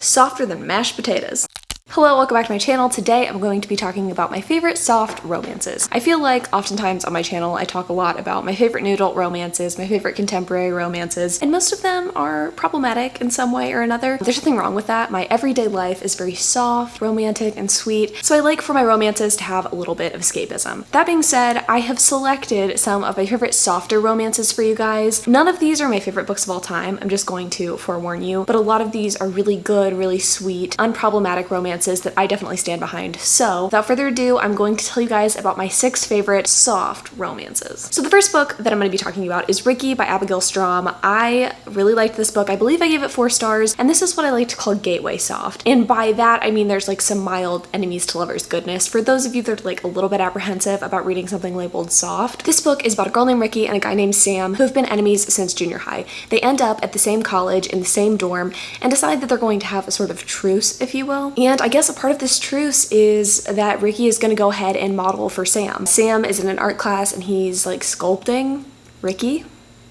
softer than mashed potatoes. Hello, welcome back to my channel. Today I'm going to be talking about my favorite soft romances. I feel like oftentimes on my channel I talk a lot about my favorite new adult romances, my favorite contemporary romances, and most of them are problematic in some way or another. There's nothing wrong with that. My everyday life is very soft, romantic, and sweet, so I like for my romances to have a little bit of escapism. That being said, I have selected some of my favorite softer romances for you guys. None of these are my favorite books of all time, I'm just going to forewarn you, but a lot of these are really good, really sweet, unproblematic romances that I definitely stand behind. So without further ado, I'm going to tell you guys about my 6 favorite soft romances. So the first book that I'm going to be talking about is Ricky by Abigail Strom. I really liked this book. I believe I gave it 4 stars, and this is what I like to call gateway soft. And by that, I mean there's like some mild enemies to lovers goodness. For those of you that are like a little bit apprehensive about reading something labeled soft, this book is about a girl named Ricky and a guy named Sam who have been enemies since junior high. They end up at the same college in the same dorm and decide that they're going to have a sort of truce, if you will. And I guess a part of this truce is that Ricky is going to go ahead and model for Sam. Sam is in an art class and he's like sculpting Ricky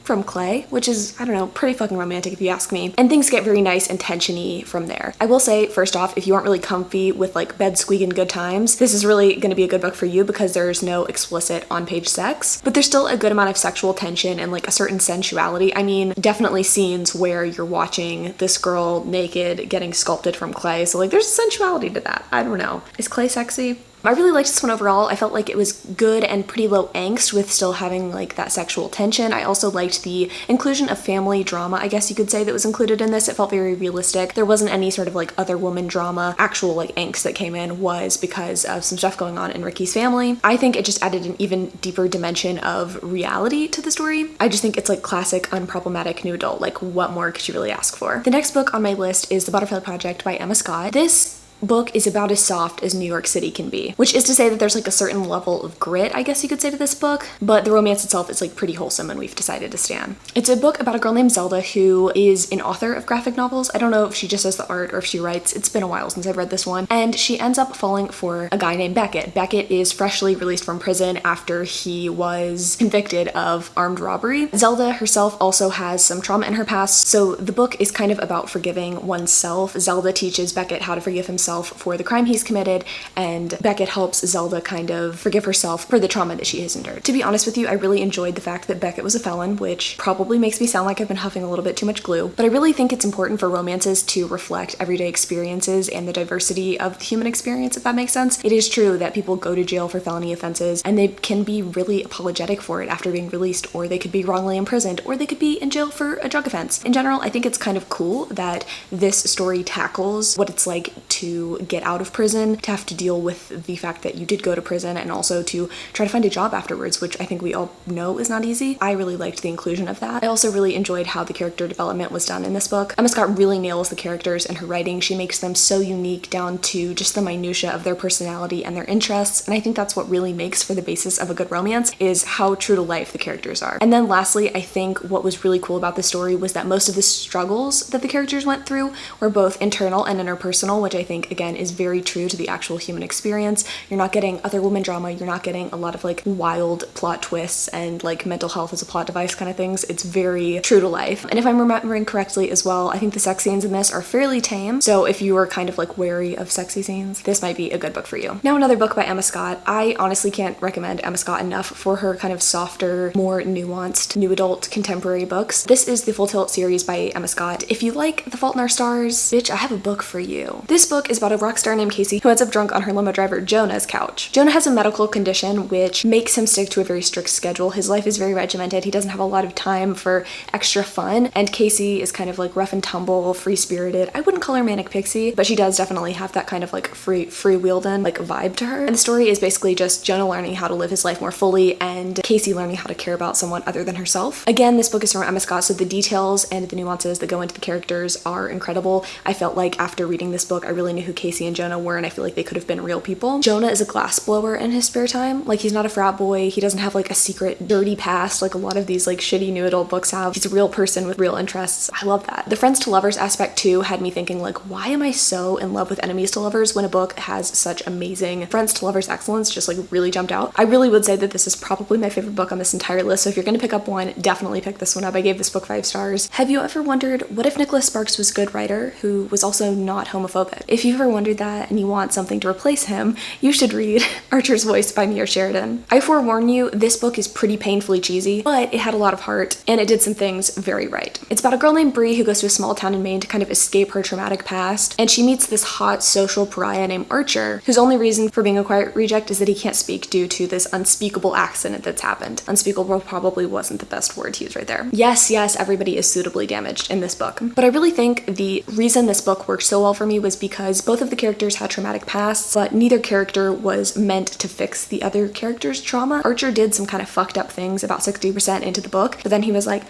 from clay, which is, I don't know, pretty fucking romantic if you ask me. And things get very nice and tensiony from there. I will say, first off, if you aren't really comfy with like bed squeaking good times, this is really gonna be a good book for you because there's no explicit on-page sex, but there's still a good amount of sexual tension and like a certain sensuality. I mean, definitely scenes where you're watching this girl naked getting sculpted from clay, so like there's a sensuality to that. I don't know. Is clay sexy? I really liked this one overall. I felt like it was good and pretty low angst with still having like that sexual tension. I also liked the inclusion of family drama, I guess you could say, that was included in this. It felt very realistic. There wasn't any sort of like other woman drama. Actual like angst that came in was because of some stuff going on in Ricky's family. I think it just added an even deeper dimension of reality to the story. I just think it's like classic unproblematic new adult. Like what more could you really ask for? The next book on my list is The Butterfield Project by Emma Skye. This book is about as soft as New York City can be, which is to say that there's like a certain level of grit, I guess you could say, to this book, but the romance itself is like pretty wholesome and we've decided to stan. It's a book about a girl named Zelda who is an author of graphic novels. I don't know if she just does the art or if she writes. It's been a while since I've read this one, and she ends up falling for a guy named Beckett. Beckett is freshly released from prison after he was convicted of armed robbery. Zelda herself also has some trauma in her past, so the book is kind of about forgiving oneself. Zelda teaches Beckett how to forgive himself for the crime he's committed, and Beckett helps Zelda kind of forgive herself for the trauma that she has endured. To be honest with you, I really enjoyed the fact that Beckett was a felon, which probably makes me sound like I've been huffing a little bit too much glue, but I really think it's important for romances to reflect everyday experiences and the diversity of the human experience, if that makes sense. It is true that people go to jail for felony offenses and they can be really apologetic for it after being released, or they could be wrongly imprisoned, or they could be in jail for a drug offense. In general, I think it's kind of cool that this story tackles what it's like to get out of prison, to have to deal with the fact that you did go to prison, and also to try to find a job afterwards, which I think we all know is not easy. I really liked the inclusion of that. I also really enjoyed how the character development was done in this book. Emma Scott really nails the characters in her writing. She makes them so unique down to just the minutia of their personality and their interests, and I think that's what really makes for the basis of a good romance, is how true to life the characters are. And then lastly, I think what was really cool about the story was that most of the struggles that the characters went through were both internal and interpersonal, which I think again is very true to the actual human experience. You're not getting other woman drama, you're not getting a lot of like wild plot twists and like mental health as a plot device kind of things. It's very true to life. And if I'm remembering correctly as well, I think the sex scenes in this are fairly tame, so if you are kind of like wary of sexy scenes, this might be a good book for you. Now another book by Emma Scott. I honestly can't recommend Emma Scott enough for her kind of softer, more nuanced, new adult contemporary books. This is the Full Tilt series by Emma Scott. If you like The Fault in Our Stars, bitch, I have a book for you. This book is about a rock star named Casey who ends up drunk on her limo driver Jonah's couch. Jonah has a medical condition which makes him stick to a very strict schedule. His life is very regimented. He doesn't have a lot of time for extra fun, and Casey is kind of like rough and tumble, free-spirited. I wouldn't call her manic pixie, but she does definitely have that kind of like free-wheeled-in like vibe to her. And the story is basically just Jonah learning how to live his life more fully and Casey learning how to care about someone other than herself. Again, this book is from Emma Scott, so the details and the nuances that go into the characters are incredible. I felt like after reading this book, I really knew who Casey and Jonah were, and I feel like they could have been real people. Jonah is a glassblower in his spare time. Like, he's not a frat boy. He doesn't have like a secret dirty past like a lot of these like shitty new adult books have. He's a real person with real interests. I love that. The friends to lovers aspect too had me thinking, like, why am I so in love with enemies to lovers when a book has such amazing friends to lovers excellence? Just like really jumped out. I really would say that this is probably my favorite book on this entire list, so if you're gonna pick up one, definitely pick this one up. I gave this book 5 stars. Have you ever wondered, what if Nicholas Sparks was a good writer who was also not homophobic? If you've ever wondered that and you want something to replace him, you should read Archer's Voice by Meteor Sheridan. I forewarn you, this book is pretty painfully cheesy, but it had a lot of heart and it did some things very right. It's about a girl named Bree who goes to a small town in Maine to kind of escape her traumatic past, and she meets this hot social pariah named Archer, whose only reason for being a quiet reject is that he can't speak due to this unspeakable accident that's happened. Unspeakable probably wasn't the best word to use right there. Yes, everybody is suitably damaged in this book, but I really think the reason this book worked so well for me was because both of the characters had traumatic pasts, but neither character was meant to fix the other character's trauma. Archer did some kind of fucked up things about 60% into the book, but then he was like,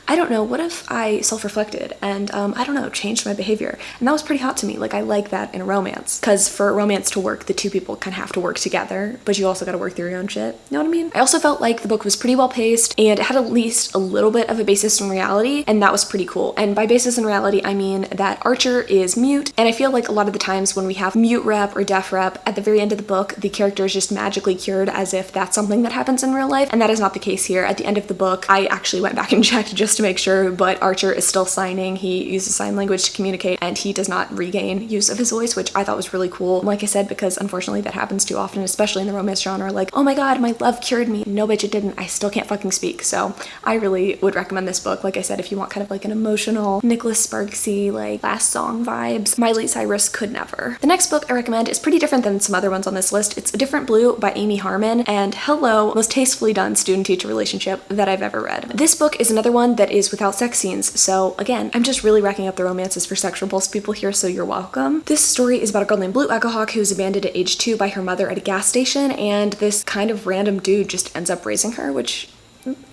I don't know, what if I self-reflected and I don't know, changed my behavior? And that was pretty hot to me. Like, I like that in a romance, because for a romance to work, the two people kind of have to work together, but you also got to work through your own shit. You know what I mean? I also felt like the book was pretty well paced and it had at least a little bit of a basis in reality, and that was pretty cool. And by basis in reality, I mean that Archer is mute, and I feel like a lot of the times when we have mute rep or deaf rep, at the very end of the book, the character is just magically cured as if that's something that happens in real life, and that is not the case here. At the end of the book, I actually went back and checked just to make sure, but Archer is still signing. He uses sign language to communicate, and he does not regain use of his voice, which I thought was really cool. Like I said, because unfortunately that happens too often, especially in the romance genre. Like, oh my god, my love cured me. No bitch, it didn't. I still can't fucking speak. So I really would recommend this book. Like I said, if you want kind of like an emotional Nicholas Sparksy, like last song vibes, Miley Cyrus could never. The next book I recommend is pretty different than some other ones on this list. It's A Different Blue by Amy Harmon, and hello, most tastefully done student-teacher relationship that I've ever read. This book is another one that is without sex scenes, so again, I'm just really racking up the romances for sex repulsed people here, so you're welcome. This story is about a girl named Blue Echohawk who's abandoned at age 2 by her mother at a gas station, and this kind of random dude just ends up raising her, which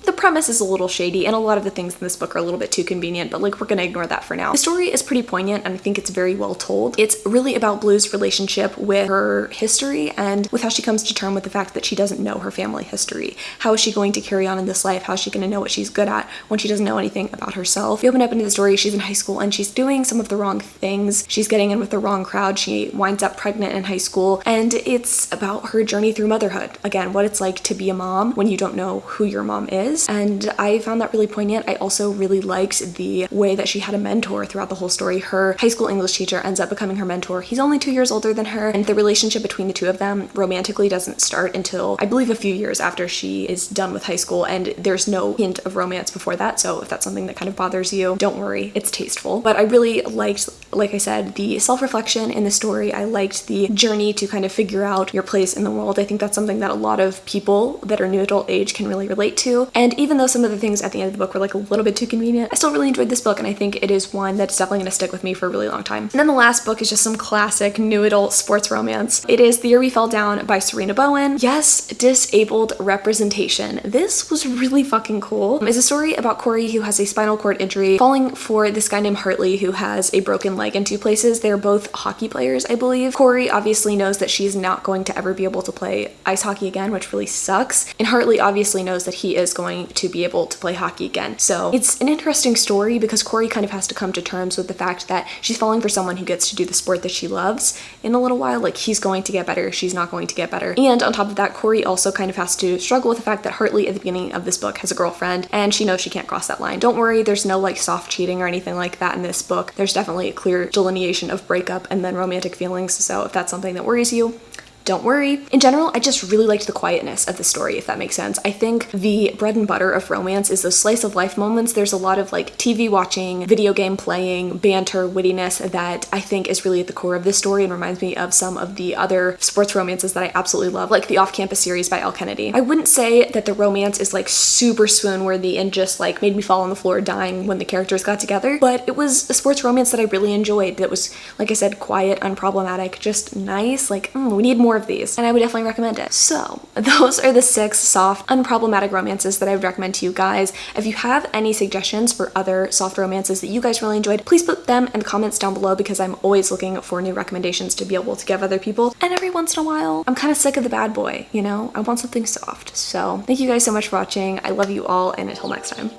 the premise is a little shady, and a lot of the things in this book are a little bit too convenient, but like, we're gonna ignore that for now. The story is pretty poignant, and I think it's very well told. It's really about Blue's relationship with her history and with how she comes to terms with the fact that she doesn't know her family history. How is she going to carry on in this life? How is she gonna know what she's good at when she doesn't know anything about herself? We open up into the story, she's in high school and she's doing some of the wrong things. She's getting in with the wrong crowd. She winds up pregnant in high school, and it's about her journey through motherhood. Again, what it's like to be a mom when you don't know who your mom is, and I found that really poignant. I also really liked the way that she had a mentor throughout the whole story. Her high school English teacher ends up becoming her mentor. He's only 2 years older than her, and the relationship between the two of them romantically doesn't start until, I believe, a few years after she is done with high school, and there's no hint of romance before that, so if that's something that kind of bothers you, don't worry, it's tasteful. But I really liked, like I said, the self-reflection in the story. I liked the journey to kind of figure out your place in the world. I think that's something that a lot of people that are new adult age can really relate to, and even though some of the things at the end of the book were like a little bit too convenient, I still really enjoyed this book, and I think it is one that's definitely going to stick with me for a really long time. And then the last book is just some classic new adult sports romance. It is The Year We Fell Down by Serena Bowen. Yes, disabled representation. This was really fucking cool. It's a story about Corey, who has a spinal cord injury, falling for this guy named Hartley who has a broken leg in 2 places. They're both hockey players, I believe. Corey obviously knows that she's not going to ever be able to play ice hockey again, which really sucks. And Hartley obviously knows that he is going to be able to play hockey again. So it's an interesting story because Corey kind of has to come to terms with the fact that she's falling for someone who gets to do the sport that she loves in a little while. Like, he's going to get better, she's not going to get better. And on top of that, Corey also kind of has to struggle with the fact that Hartley at the beginning of this book has a girlfriend, and she knows she can't cross that line. Don't worry, there's no like soft cheating or anything like that in this book. There's definitely a clear delineation of breakup and then romantic feelings, so if that's something that worries you, don't worry. In general, I just really liked the quietness of the story, if that makes sense. I think the bread and butter of romance is those slice of life moments. There's a lot of like TV watching, video game playing, banter, wittiness that I think is really at the core of this story and reminds me of some of the other sports romances that I absolutely love, like the Off-Campus series by Elle Kennedy. I wouldn't say that the romance is like super swoon-worthy and just like made me fall on the floor dying when the characters got together, but it was a sports romance that I really enjoyed that was, like I said, quiet, unproblematic, just nice. Like, we need more more of these, and I would definitely recommend it. So those are the 6 soft, unproblematic romances that I would recommend to you guys. If you have any suggestions for other soft romances that you guys really enjoyed, please put them in the comments down below, because I'm always looking for new recommendations to be able to give other people. And every once in a while, I'm kind of sick of the bad boy, you know? I want something soft. So thank you guys so much for watching. I love you all, and until next time.